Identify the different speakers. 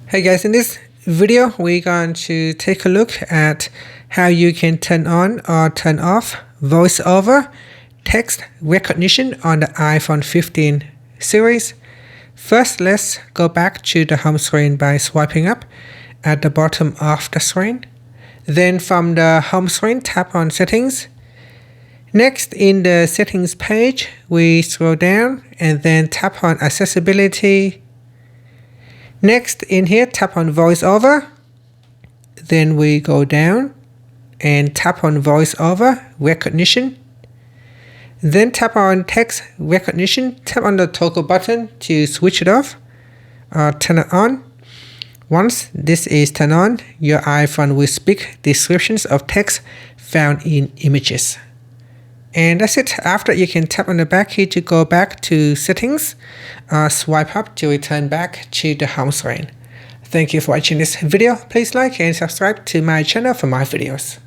Speaker 1: Hey guys, in this video we're going to take a look at how you can turn on or turn off VoiceOver text recognition on the iPhone 15 series. First, let's go back to the home screen by swiping up at the bottom of the screen. Then from the home screen, tap on Settings. Next, in the Settings page, we scroll down and then tap on Accessibility. Next, in here, tap on VoiceOver. Then we go down and tap on VoiceOver Recognition. Then tap on Text Recognition. Tap on the toggle button to switch it off or turn it on. Once this is turned on, your iPhone will speak descriptions of text found in images. And that's it. After, you can tap on the back key to go back to Settings, swipe up to return back to the home screen. Thank you for watching this video. Please like and subscribe to my channel for more videos.